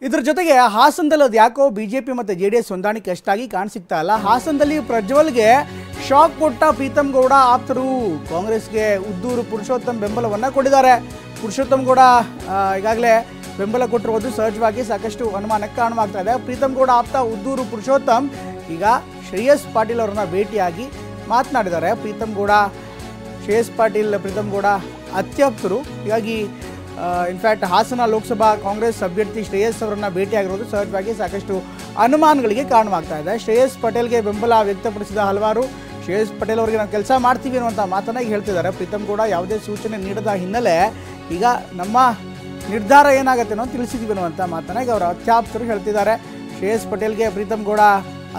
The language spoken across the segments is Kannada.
ಇದರ ಜೊತೆಗೆ ಹಾಸನದಲ್ಲಿ ಅದು ಯಾಕೋ ಬಿಜೆಪಿ ಮತ್ತು ಜೆಡಿಎಸ್ ಹೊಂದಾಣಿಕೆ ಅಷ್ಟಾಗಿ ಕಾಣಿಸಿಕ್ತಾ ಇಲ್ಲ. ಹಾಸನದಲ್ಲಿ ಪ್ರಜ್ವಲ್ಗೆ ಶಾಕ್ ಕೊಟ್ಟ ಪ್ರೀತಮ್ ಗೌಡ ಆಪ್ತರು ಕಾಂಗ್ರೆಸ್ಗೆ ಉದ್ದೂರು ಪುರುಷೋತ್ತಮ್ ಬೆಂಬಲವನ್ನು ಕೊಟ್ಟಿದ್ದಾರೆ. ಪುರುಷೋತ್ತಮ್ ಗೌಡ ಈಗಾಗಲೇ ಬೆಂಬಲ ಕೊಟ್ಟಿರುವುದು ಸಹಜವಾಗಿ ಸಾಕಷ್ಟು ಅನುಮಾನಕ್ಕೆ ಕಾರಣವಾಗ್ತಾ ಇದೆ. ಪ್ರೀತಮ್ ಗೌಡ ಆಪ್ತ ಉದ್ದೂರು ಪುರುಷೋತ್ತಮ್ ಈಗ ಶ್ರೇಯಸ್ ಪಾಟೀಲ್ ಅವರನ್ನ ಭೇಟಿಯಾಗಿ ಮಾತನಾಡಿದ್ದಾರೆ. ಪ್ರೀತಮ್ ಗೌಡ ಶ್ರೇಯಸ್ ಪಾಟೀಲ್ ಪ್ರೀತಮ್ ಗೌಡ ಅತ್ಯಾಪ್ತರು. ಹೀಗಾಗಿ ಇನ್ಫ್ಯಾಕ್ಟ್ ಹಾಸನ ಲೋಕಸಭಾ ಕಾಂಗ್ರೆಸ್ ಅಭ್ಯರ್ಥಿ ಶ್ರೇಯಸ್ ಅವರನ್ನು ಭೇಟಿಯಾಗಿರೋದು ಸಹಜವಾಗಿ ಸಾಕಷ್ಟು ಅನುಮಾನಗಳಿಗೆ ಕಾರಣವಾಗ್ತಾ ಇದೆ. ಶ್ರೇಯಸ್ ಪಟೇಲ್ಗೆ ಬೆಂಬಲ ವ್ಯಕ್ತಪಡಿಸಿದ ಹಲವಾರು ಶ್ರೇಯಸ್ ಪಟೇಲ್ ಅವರಿಗೆ ನಾವು ಕೆಲಸ ಮಾಡ್ತೀವಿ ಅನ್ನುವಂಥ ಮಾತನ್ನು ಹೇಳ್ತಿದ್ದಾರೆ. ಪ್ರೀತಮ್ ಗೌಡ ಯಾವುದೇ ಸೂಚನೆ ನೀಡದ ಹಿನ್ನೆಲೆ ಈಗ ನಮ್ಮ ನಿರ್ಧಾರ ಏನಾಗುತ್ತೆ ಅನ್ನೋ ತಿಳಿಸಿದ್ದೀವಿ ಅನ್ನುವಂಥ ಮಾತನ್ನು ಈಗ ಅವರ ಅತ್ಯಾಪ್ತರು ಹೇಳ್ತಿದ್ದಾರೆ. ಶ್ರೇಯಸ್ ಪಟೇಲ್ಗೆ ಪ್ರೀತಮ್ ಗೌಡ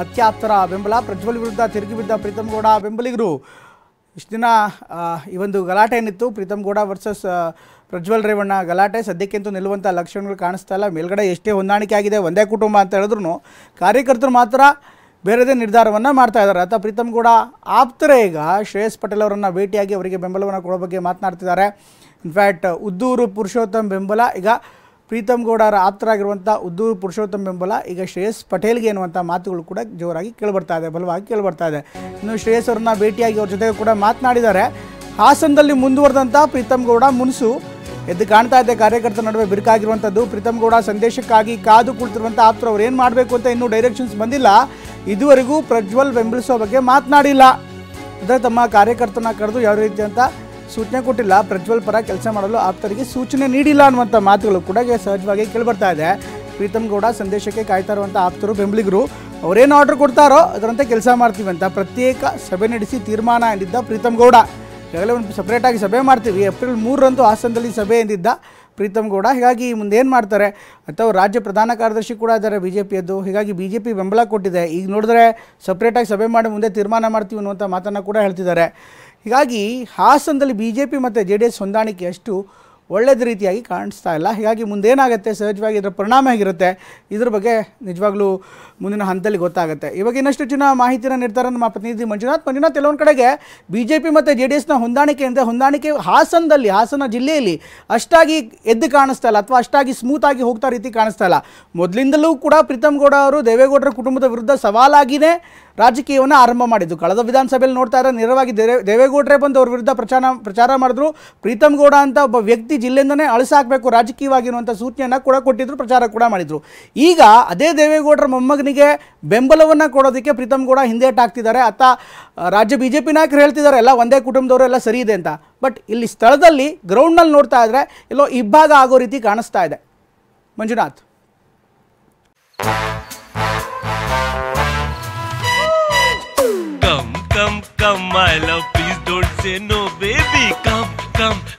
ಅತ್ಯಾಪ್ತರ ಬೆಂಬಲ. ಪ್ರಜ್ವಲ್ ವಿರುದ್ಧ ತಿರುಗಿ ಬಿದ್ದ ಪ್ರೀತಮ್ ಗೌಡ ಬೆಂಬಲಿಗರು ಇಷ್ಟು ದಿನ ಈ ಒಂದು ಗಲಾಟೆ ಏನಿತ್ತು, ಪ್ರೀತಮ್ ಗೌಡ ವರ್ಸಸ್ ಪ್ರಜ್ವಲ್ ರೇವಣ್ಣ ಗಲಾಟೆ ಸದ್ಯಕ್ಕಿಂತೂ ನಿಲ್ಲುವಂಥ ಲಕ್ಷಣಗಳು ಕಾಣಿಸ್ತಾ ಇಲ್ಲ. ಮೇಲ್ಗಡೆ ಎಷ್ಟೇ ಹೊಂದಾಣಿಕೆ ಆಗಿದೆ, ಒಂದೇ ಕುಟುಂಬ ಅಂತ ಹೇಳಿದ್ರು ಕಾರ್ಯಕರ್ತರು ಮಾತ್ರ ಬೇರೆದೇ ನಿರ್ಧಾರವನ್ನು ಮಾಡ್ತಾ ಇದ್ದಾರೆ. ಅಥವಾ ಪ್ರೀತಮ್ ಗೌಡ ಆಪ್ತರೇ ಈಗ ಶ್ರೇಯಸ್ ಪಟೇಲ್ ಅವರನ್ನು ಭೇಟಿಯಾಗಿ ಅವರಿಗೆ ಬೆಂಬಲವನ್ನು ಕೊಡೋ ಬಗ್ಗೆ ಮಾತನಾಡ್ತಿದ್ದಾರೆ. ಇನ್ಫ್ಯಾಕ್ಟ್ ಉದ್ದೂರು ಪುರುಷೋತ್ತಮ್ ಬೆಂಬಲ ಈಗ ಪ್ರೀತಮ್ ಗೌಡರ ಆಪ್ತರಾಗಿರುವಂಥ ಉದ್ದೂರು ಪುರುಷೋತ್ತಮ್ ಬೆಂಬಲ ಈಗ ಶ್ರೇಯಸ್ ಪಟೇಲ್ಗೆ ಎನ್ನುವಂಥ ಮಾತುಗಳು ಕೂಡ ಜೋರಾಗಿ ಕೇಳಿಬರ್ತಾ ಇದೆ, ಬಲವಾಗಿ ಕೇಳಿಬರ್ತಾ ಇದೆ. ಇನ್ನು ಶ್ರೇಯಸ್ ಅವರನ್ನ ಭೇಟಿಯಾಗಿ ಅವ್ರ ಜೊತೆಗೆ ಕೂಡ ಮಾತನಾಡಿದ್ದಾರೆ. ಹಾಸನದಲ್ಲಿ ಮುಂದುವರೆದಂಥ ಪ್ರೀತಮ್ ಗೌಡ ಮುನ್ಸು ಎದ್ದು ಕಾಣ್ತಾ ಇದೆ. ಕಾರ್ಯಕರ್ತರ ನಡುವೆ ಬಿರುಕಾಗಿರುವಂಥದ್ದು. ಪ್ರೀತಮ್ ಗೌಡ ಸಂದೇಶಕ್ಕಾಗಿ ಕಾದು ಕುಳಿತಿರುವಂಥ ಆಪ್ತರು ಅವ್ರು ಏನು ಮಾಡಬೇಕು ಅಂತ ಇನ್ನೂ ಡೈರೆಕ್ಷನ್ಸ್ ಬಂದಿಲ್ಲ. ಇದುವರೆಗೂ ಪ್ರಜ್ವಲ್ ಬೆಂಬಲಿಸೋ ಬಗ್ಗೆ ಮಾತನಾಡಿಲ್ಲ. ಅಂದರೆ ತಮ್ಮ ಕಾರ್ಯಕರ್ತನ ಕರೆದು ಯಾವ ರೀತಿ ಅಂತ ಸೂಚನೆ ಕೊಟ್ಟಿಲ್ಲ. ಪ್ರಜ್ವಲ್ ಪರ ಕೆಲಸ ಮಾಡಲು ಆಪ್ತರಿಗೆ ಸೂಚನೆ ನೀಡಿಲ್ಲ ಅನ್ನುವಂಥ ಮಾತುಗಳು ಕೂಡ ಸಹಜವಾಗಿ ಕೇಳಿಬರ್ತಾ ಇದೆ. ಪ್ರೀತಮ್ ಗೌಡ ಸಂದೇಶಕ್ಕೆ ಕಾಯ್ತಾ ಇರುವಂಥ ಆಪ್ತರು ಬೆಂಬಲಿಗರು ಅವರೇನು ಆರ್ಡರ್ ಕೊಡ್ತಾರೋ ಅದರಂತೆ ಕೆಲಸ ಮಾಡ್ತೀವಿ ಅಂತ ಪ್ರತ್ಯೇಕ ಸಭೆ ನಡೆಸಿ ತೀರ್ಮಾನ ಎಂದಿದ್ದ ಪ್ರೀತಮ್ ಗೌಡ. ಈಗಾಗಲೇ ಒಂದು ಸಪ್ರೇಟಾಗಿ ಸಭೆ ಮಾಡ್ತೀವಿ, ಏಪ್ರಿಲ್ 3ರಂದು ಹಾಸನದಲ್ಲಿ ಸಭೆ ಎಂದಿದ್ದ ಪ್ರೀತಮ್ ಗೌಡ. ಹೀಗಾಗಿ ಮುಂದೆ ಏನು ಮಾಡ್ತಾರೆ ಅಥವಾ ರಾಜ್ಯ ಪ್ರಧಾನ ಕಾರ್ಯದರ್ಶಿ ಕೂಡ ಇದ್ದಾರೆ ಬಿಜೆಪಿಯದ್ದು. ಹೀಗಾಗಿ ಬಿಜೆಪಿ ಬೆಂಬಲ ಕೊಟ್ಟಿದೆ. ಈಗ ನೋಡಿದ್ರೆ ಸಪ್ರೇಟಾಗಿ ಸಭೆ ಮಾಡಿ ಮುಂದೆ ತೀರ್ಮಾನ ಮಾಡ್ತೀವಿ ಅನ್ನುವಂಥ ಮಾತನ್ನು ಕೂಡ ಹೇಳ್ತಿದ್ದಾರೆ. ಹೀಗಾಗಿ ಹಾಸನದಲ್ಲಿ ಬಿಜೆಪಿ ಮತ್ತು JDS ಹೊಂದಾಣಿಕೆ ಅಷ್ಟು ಒಳ್ಳೆಯದ ರೀತಿಯಾಗಿ ಕಾಣಿಸ್ತಾ ಇಲ್ಲ. ಹೀಗಾಗಿ ಮುಂದೇನಾಗುತ್ತೆ, ಸಹಜವಾಗಿ ಇದರ ಪರಿಣಾಮ ಹೇಗಿರುತ್ತೆ, ಇದ್ರ ಬಗ್ಗೆ ನಿಜವಾಗ್ಲೂ ಮುಂದಿನ ಹಂತದಲ್ಲಿ ಗೊತ್ತಾಗುತ್ತೆ. ಇವಾಗ ಇನ್ನಷ್ಟು ಹೆಚ್ಚಿನ ಮಾಹಿತಿನ ನೀಡ್ತಾರೆ ನಮ್ಮ ಪ್ರತಿನಿಧಿ ಮಂಜುನಾಥ್. ಎಲ್ಲೊಂದು ಕಡೆಗೆ ಬಿಜೆಪಿ ಮತ್ತು JDSನ ಹೊಂದಾಣಿಕೆ ಹಾಸನ ಜಿಲ್ಲೆಯಲ್ಲಿ ಅಷ್ಟಾಗಿ ಎದ್ದು ಕಾಣಿಸ್ತಾ ಇಲ್ಲ ಅಥವಾ ಅಷ್ಟಾಗಿ ಸ್ಮೂತಾಗಿ ಹೋಗ್ತಾ ರೀತಿ ಕಾಣಿಸ್ತಾ ಇಲ್ಲ. ಮೊದಲಿಂದಲೂ ಕೂಡ ಪ್ರೀತಮ್ ಗೌಡ ಅವರು ದೇವೇಗೌಡರ ಕುಟುಂಬದ ವಿರುದ್ಧ ಸವಾಲಾಗಿಯೇ ರಾಜಕೀಯವನ್ನು ಆರಂಭ ಮಾಡಿದ್ದು. ಕಳೆದ ವಿಧಾನಸಭೆಯಲ್ಲಿ ನೋಡ್ತಾ ಇದ್ದಾರೆ, ನೇರವಾಗಿ ದೇವೇಗೌಡರೇ ಬಂದು ಅವ್ರ ವಿರುದ್ಧ ಪ್ರಚಾರ ಮಾಡಿದ್ರು. ಪ್ರೀತಮ್ ಗೌಡ ಅಂತ ಒಬ್ಬ ವ್ಯಕ್ತಿ ಜಿಲ್ಲೆಯಿಂದನೇ ಅಳಿಸಾಕಬೇಕು ರಾಜಕೀಯವಾಗಿ ಅನ್ನುವಂಥ ಸೂಚನೆಯನ್ನು ಕೂಡ ಕೊಟ್ಟಿದ್ರು, ಪ್ರಚಾರ ಕೂಡ ಮಾಡಿದರು. ಈಗ ಅದೇ ದೇವೇಗೌಡರ ಮೊಮ್ಮಗನಿಗೆ ಬೆಂಬಲವನ್ನು ಕೊಡೋದಕ್ಕೆ ಪ್ರೀತಮ್ ಗೌಡ ಹಿಂದೇಟಾಗ್ತಿದ್ದಾರೆ. ರಾಜ್ಯ ಬಿಜೆಪಿ ನಾಯಕರು ಹೇಳ್ತಿದ್ದಾರೆ ಎಲ್ಲ ಒಂದೇ ಕುಟುಂಬದವರು ಎಲ್ಲ ಸರಿ ಇದೆ ಅಂತ. ಬಟ್ ಇಲ್ಲಿ ಸ್ಥಳದಲ್ಲಿ ಗ್ರೌಂಡ್ನಲ್ಲಿ ನೋಡ್ತಾ ಇದ್ರೆ ಎಲ್ಲೋ ಇಬ್ಬಾಗ ಆಗೋ ರೀತಿ ಕಾಣಿಸ್ತಾ ಇದೆ. Manjunath. Come my love, please don't say no baby.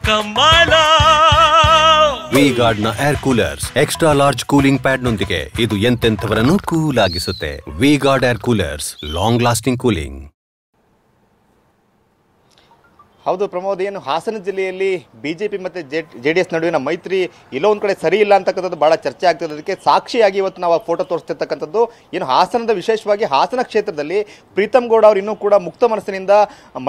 Come my love. V-Guard ನ air coolers extra large cooling pad ನೊಂದಿಗೆ ಇದು ಎಂತೆಂಥವರನ್ನು ಕೂಲ್ ಆಗಿಸುತ್ತೆ. V-Guard air coolers, long lasting cooling. ಹೌದು ಪ್ರಮೋದ್, ಏನು ಹಾಸನ ಜಿಲ್ಲೆಯಲ್ಲಿ ಬಿಜೆಪಿ ಮತ್ತು JDS ನಡುವಿನ ಮೈತ್ರಿ ಎಲ್ಲೋ ಒಂದು ಕಡೆ ಸರಿ ಇಲ್ಲ ಅಂತಕ್ಕಂಥದ್ದು ಭಾಳ ಚರ್ಚೆ ಆಗ್ತದೆ. ಅದಕ್ಕೆ ಸಾಕ್ಷಿಯಾಗಿ ಇವತ್ತು ನಾವು ಫೋಟೋ ತೋರಿಸ್ತಿರ್ತಕ್ಕಂಥದ್ದು ಏನು ಹಾಸನದ ವಿಶೇಷವಾಗಿ ಹಾಸನ ಕ್ಷೇತ್ರದಲ್ಲಿ ಪ್ರೀತಮ್ ಗೌಡ ಅವರು ಇನ್ನೂ ಕೂಡ ಮುಕ್ತ ಮನಸ್ಸಿನಿಂದ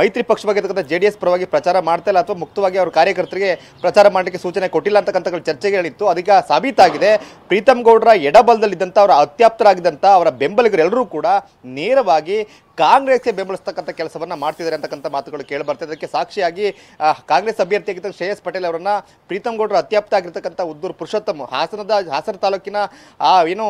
ಮೈತ್ರಿ ಪಕ್ಷವಾಗಿರ್ತಕ್ಕಂಥ JDS ಪರವಾಗಿ ಪ್ರಚಾರ ಮಾಡ್ತಾ ಇಲ್ಲ ಅಥವಾ ಮುಕ್ತವಾಗಿ ಅವ್ರ ಕಾರ್ಯಕರ್ತರಿಗೆ ಪ್ರಚಾರ ಮಾಡಲಿಕ್ಕೆ ಸೂಚನೆ ಕೊಟ್ಟಿಲ್ಲ ಅಂತಕ್ಕಂಥ ಚರ್ಚೆಗಳಿತ್ತು. ಅದಕ್ಕೆ ಸಾಬೀತಾಗಿದೆ. ಪ್ರೀತಮ್ ಗೌಡರ ಎಡಬಲದಲ್ಲಿದ್ದಂಥ ಅವರ ಅತ್ಯಾಪ್ತರಾಗಿದ್ದಂಥ ಅವರ ಬೆಂಬಲಿಗರೆಲ್ಲರೂ ಕೂಡ ನೇರವಾಗಿ ಕಾಂಗ್ರೆಸ್ಗೆ ಬೆಂಬಲಿಸ್ತಕ್ಕಂಥ ಕೆಲಸವನ್ನು ಮಾಡ್ತಿದ್ದಾರೆ ಅಂತಕ್ಕಂಥ ಮಾತುಗಳು ಕೇಳಿಬರ್ತದೆ. ಅದಕ್ಕೆ ಸಾಕ್ಷಿಯಾಗಿ ಕಾಂಗ್ರೆಸ್ ಅಭ್ಯರ್ಥಿಯಾಗಿದ್ದ ಶ್ರೇಯಸ್ ಪಟೇಲ್ ಅವರನ್ನ ಪ್ರೀತಮ್ ಗೌಡರು ಅತ್ಯಾಪ್ತ ಆಗಿರ್ತಕ್ಕಂಥ ಉದ್ದೂರು ಪುರುಷೋತ್ತಮ್ ಹಾಸನ ತಾಲೂಕಿನ ಏನು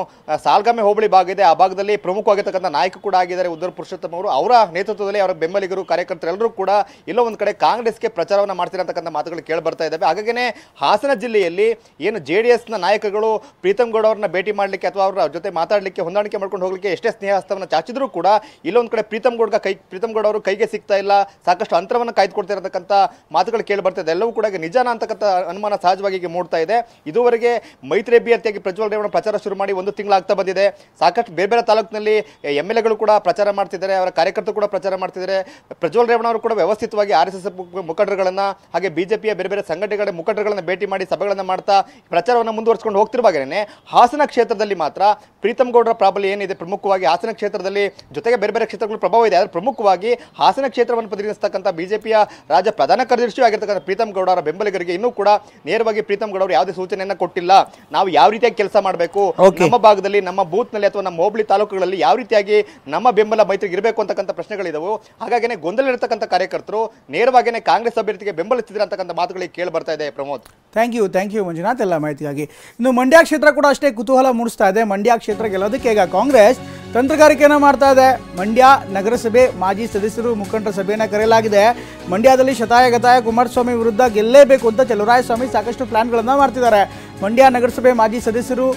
ಸಾಲ್ಗಾಮೆ ಹೋಬಳಿ ಭಾಗ ಇದೆ, ಆ ಭಾಗದಲ್ಲಿ ಪ್ರಮುಖವಾಗಿರ್ತಕ್ಕಂಥ ನಾಯಕ ಕೂಡ ಆಗಿದ್ದಾರೆ ಉದ್ದೂರು ಪುರುಷೋತ್ತಮ್ ಅವರು. ಅವರ ನೇತೃತ್ವದಲ್ಲಿ ಅವರ ಬೆಂಬಲಿಗರು ಕಾರ್ಯಕರ್ತರೆಲ್ಲರೂ ಕೂಡ ಎಲ್ಲೋ ಒಂದು ಕಡೆ ಕಾಂಗ್ರೆಸ್ಗೆ ಪ್ರಚಾರವನ್ನು ಮಾಡ್ತಿರತಕ್ಕಂಥ ಮಾತುಗಳು ಕೇಳಿಬರ್ತಾ ಇದ್ದಾವೆ. ಹಾಗಾಗಿನೇ ಹಾಸನ ಜಿಲ್ಲೆಯಲ್ಲಿ ಏನು JDSನ ನಾಯಕರುಗಳು ಪ್ರೀತಮ್ ಗೌಡ ಅವರನ್ನ ಭೇಟಿ ಮಾಡಲಿಕ್ಕೆ ಅಥವಾ ಅವರ ಜೊತೆ ಮಾತಾಡಲಿಕ್ಕೆ ಹೊಂದಾಣಿಕೆ ಮಾಡ್ಕೊಂಡು ಹೋಗಲಿಕ್ಕೆ ಎಷ್ಟೇ ಸ್ನೇಹಸ್ತವನ್ನು ಚಾಚಿದ್ರೂ ಕೂಡ ಇಲ್ಲೊಂದು ಕಡೆ ಪ್ರೀತಮ್ ಗೌಡ ಅವರು ಕೈಗೆ ಸಿಗ್ತಾ ಇಲ್ಲ, ಸಾಕಷ್ಟು ಅಂತರವನ್ನು ಕಾಯ್ದುಕೊಡ್ತಿರತಕ್ಕಂಥ ಮಾತುಗಳು ಕೇಳಿ ಬರ್ತಿದೆ. ಎಲ್ಲವೂ ಕೂಡ ನಿಜಾನ ಅಂತಕ್ಕಂಥ ಅನುಮಾನ ಸಹಜವಾಗಿ ಮೂಡ್ತಾ ಇದೆ. ಇದುವರೆಗೆ ಮೈತ್ರಿ ಅಭ್ಯರ್ಥಿಯಾಗಿ ಪ್ರಜ್ವಲ್ ರೇವಣ್ಣ ಪ್ರಚಾರ ಶುರು ಮಾಡಿ 1 ತಿಂಗಳಾಗ್ತಾ ಬಂದಿದೆ. ಸಾಕಷ್ಟು ಬೇರೆ ತಾಲೂಕಿನಲ್ಲಿ MLAಗಳು ಕೂಡ ಪ್ರಚಾರ ಮಾಡ್ತಿದ್ದಾರೆ, ಅವರ ಕಾರ್ಯಕರ್ತರು ಕೂಡ ಪ್ರಚಾರ ಮಾಡ್ತಿದ್ದಾರೆ. ಪ್ರಜ್ವಲ್ ರೇವಣ್ಣ ಅವರು ಕೂಡ ವ್ಯವಸ್ಥಿತವಾಗಿ RSS ಮುಖಂಡರುಗಳನ್ನ ಹಾಗೆ ಬಿಜೆಪಿಯ ಬೇರೆ ಸಂಘಟನೆಗಳ ಮುಖಂಡರುಗಳನ್ನ ಭೇಟಿ ಮಾಡಿ ಸಭೆಗಳನ್ನು ಮಾಡ್ತಾ ಪ್ರಚಾರವನ್ನು ಮುಂದುವರಿಸಿಕೊಂಡು ಹೋಗ್ತಿರುವಾಗಲೇ ಹಾಗೇನೆ ಹಾಸನ ಕ್ಷೇತ್ರದಲ್ಲಿ ಮಾತ್ರ ಪ್ರೀತಮ್ ಗೌಡರ ಪ್ರಾಬಲ್ಯ ಏನಿದೆ, ಪ್ರಮುಖವಾಗಿ ಹಾಸನ ಕ್ಷೇತ್ರದಲ್ಲಿ ಜೊತೆಗೆ ಬೇರೆ ಬೇರೆ ಕ್ಷೇತ್ರಗಳು ಪ್ರಭಾವ ಇದೆ. ಆದರೆ ಪ್ರಮುಖವಾಗಿ ಹಾಸನ ಕ್ಷೇತ್ರವನ್ನು ಪ್ರತಿನಿಧಿಸ್ತಕ್ಕಂಥ ಬಿಜೆಪಿಯ ರಾಜ್ಯ ಪ್ರಧಾನ ಕಾರ್ಯದರ್ಶಿ ಆಗಿರ್ತಕ್ಕಂಥ ಪ್ರೀತಮ್ ಗೌಡ ಅವರ ಬೆಂಬಲಿಗರಿಗೆ ಇನ್ನೂ ಕೂಡ ನೇರವಾಗಿ ಪ್ರೀತಮ್ ಗೌಡ ಅವರು ಯಾವುದೇ ಸೂಚನೆಯನ್ನ ಕೊಟ್ಟಿಲ್ಲ. ನಾವು ಯಾವ ರೀತಿಯಾಗಿ ಕೆಲಸ ಮಾಡಬೇಕು, ನಮ್ಮ ಭಾಗದಲ್ಲಿ, ನಮ್ಮ ಬೂತ್ ನಲ್ಲಿ ಅಥವಾ ನಮ್ಮ ಹೋಬಳಿ ತಾಲೂಕುಗಳಲ್ಲಿ ಯಾವ ರೀತಿಯಾಗಿ ನಮ್ಮ ಬೆಂಬಲ ಮೈತ್ರಿಗೆ ಇರಬೇಕು ಅಂತಕ್ಕಂಥ ಪ್ರಶ್ನೆಗಳಿದವು. ಹಾಗಾಗಿನೇ ಗೊಂದಲ ಇರತಕ್ಕಂಥ ಕಾರ್ಯಕರ್ತರು ನೇರವಾಗಿಯೇ ಕಾಂಗ್ರೆಸ್ ಅಭ್ಯರ್ಥಿಗೆ ಬೆಂಬಲಿಸಿದ್ರೆ ಅಂತಕ್ಕಂಥ ಮಾತುಗಳಿಗೆ ಕೇಳಿ ಬರ್ತಾ ಇದೆ. ಪ್ರಮೋದ್, ಥ್ಯಾಂಕ್ ಯು ಮಂಜುನಾಥ್ ಎಲ್ಲ ಮಾಹಿತಿಗಾಗಿ. ಇನ್ನು ಮಂಡ್ಯ ಕ್ಷೇತ್ರ ಕೂಡ ಅಷ್ಟೇ ಕುತೂಹಲ ಮೂಡಿಸ್ತಾ ಇದೆ. ಮಂಡ್ಯ ಕ್ಷೇತ್ರ ಗೆಲ್ಲೋದಕ್ಕೆ ಈಗ ಕಾಂಗ್ರೆಸ್ ತಂತ್ರಗಾರಿಕೆಯನ್ನು ಮಾಡ್ತಾ ಇದೆ. ಮಂಡ್ಯ ನಗರಸಭೆ ಮಾಜಿ ಸದಸ್ಯರು ಮುಖಂಡರ ಸಭೆಯನ್ನು ಕರೆಯಲಾಗಿದೆ. ಮಂಡ್ಯದಲ್ಲಿ ಶತಾಯಗತಾಯ ಕುಮಾರಸ್ವಾಮಿ ವಿರುದ್ಧ ಗೆಲ್ಲೇಬೇಕು ಅಂತ ಚಲುವರಾಯಸ್ವಾಮಿ ಸಾಕಷ್ಟು ಪ್ಲಾನ್ಗಳನ್ನು ಮಾಡ್ತಿದ್ದಾರೆ. ಮಂಡ್ಯ ನಗರಸಭೆ ಮಾಜಿ ಸದಸ್ಯರು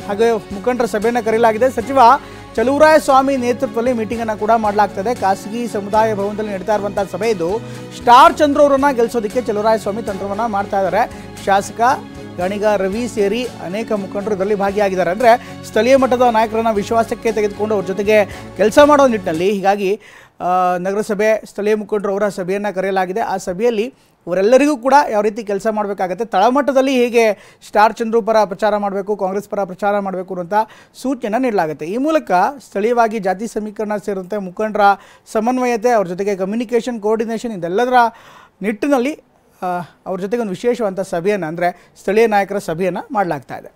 ಹಾಗೆ ಮುಖಂಡರ ಸಭೆಯನ್ನು ಕರೆಯಲಾಗಿದೆ. ಸಚಿವ ಚಲುವರಾಯಸ್ವಾಮಿ ನೇತೃತ್ವದಲ್ಲಿ ಮೀಟಿಂಗ್ ಅನ್ನು ಕೂಡ ಮಾಡಲಾಗ್ತದೆ. ಖಾಸಗಿ ಸಮುದಾಯ ಭವನದಲ್ಲಿ ನಡೀತಾ ಇರುವಂತಹ ಸಭೆ ಇದು. ಸ್ಟಾರ್ ಚಂದ್ರ ಅವರನ್ನ ಗೆಲ್ಲಿಸೋದಕ್ಕೆ ಚಲುವರಾಯಸ್ವಾಮಿ ತಂತ್ರವನ್ನ ಮಾಡ್ತಾ ಇದ್ದಾರೆ. ಶಾಸಕ ಗಣಿಗ ರವಿ ಸೇರಿ ಅನೇಕ ಮುಖಂಡರು ಇದರಲ್ಲಿ ಭಾಗಿಯಾಗಿದ್ದಾರೆ. ಅಂದರೆ ಸ್ಥಳೀಯ ಮಟ್ಟದ ನಾಯಕರನ್ನ ವಿಶ್ವಾಸಕ್ಕೆ ತೆಗೆದುಕೊಂಡು ಅವ್ರ ಜೊತೆಗೆ ಕೆಲಸ ಮಾಡೋ ನಿಟ್ಟಿನಲ್ಲಿ ಹೀಗಾಗಿ ನಗರಸಭೆ ಸ್ಥಳೀಯ ಮುಖಂಡರು ಅವರ ಸಭೆಯನ್ನು ಕರೆಯಲಾಗಿದೆ. ಆ ಸಭೆಯಲ್ಲಿ ಅವರೆಲ್ಲರಿಗೂ ಕೂಡ ಯಾವ ರೀತಿ ಕೆಲಸ ಮಾಡಬೇಕಾಗತ್ತೆ, ತಳಮಟ್ಟದಲ್ಲಿ ಹೇಗೆ ಸ್ಟಾರ್ ಚಂದ್ರು ಪರ ಪ್ರಚಾರ ಮಾಡಬೇಕು, ಕಾಂಗ್ರೆಸ್ ಪರ ಪ್ರಚಾರ ಮಾಡಬೇಕು ಅನ್ನೋಂಥ ಸೂಚನೆ ನೀಡಲಾಗುತ್ತೆ. ಈ ಮೂಲಕ ಸ್ಥಳೀಯವಾಗಿ ಜಾತಿ ಸಮೀಕರಣ ಸೇರಿದಂತೆ ಮುಖಂಡರ ಸಮನ್ವಯತೆ, ಅವ್ರ ಜೊತೆಗೆ ಕಮ್ಯುನಿಕೇಷನ್, ಕೋಆರ್ಡಿನೇಷನ್ ಇದೆಲ್ಲದರ ನಿಟ್ಟಿನಲ್ಲಿ ಅವ್ರ ಜೊತೆಗೆ ಒಂದು ವಿಶೇಷವಾದಂಥ ಸಭೆಯನ್ನು ಅಂದರೆ ಸ್ಥಳೀಯ ನಾಯಕರ ಸಭೆಯನ್ನು ಮಾಡಲಾಗ್ತಾ ಇದೆ.